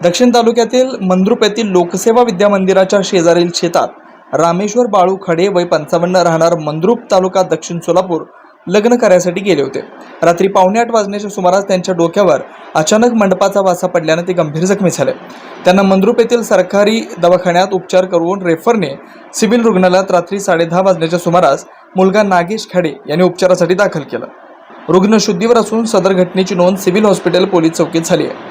दक्षिण तालुक्यातील मंद्रुप येथील लोकसेवा विद्या मंदिराच्या शेजारील शेतात रामेश्वर बाळू खडे वय 55 राहणार मंद्रुप तालुका दक्षिण सोलापूर लग्न कार्यासाठी गेले होते। रात्री 7:45 वाजण्याच्या सुमारास त्यांच्या डोक्यावर अचानक मंडपाचा वासा पडल्याने ते गंभीर जखमी झाले। त्यांना मंद्रुप येथील सरकारी दवाखान्यात उपचार करून रेफरने सिव्हिल रुग्णालयात रात्री 10:30 वाजण्याच्या सुमारास मुलगा नागेश खडे यांनी उपचारासाठी दाखल केलं। रुग्ण शुद्धीवर असून सदर घटनेची नोंद सिव्हिल हॉस्पिटल पोलीस चौकीत झाली आहे।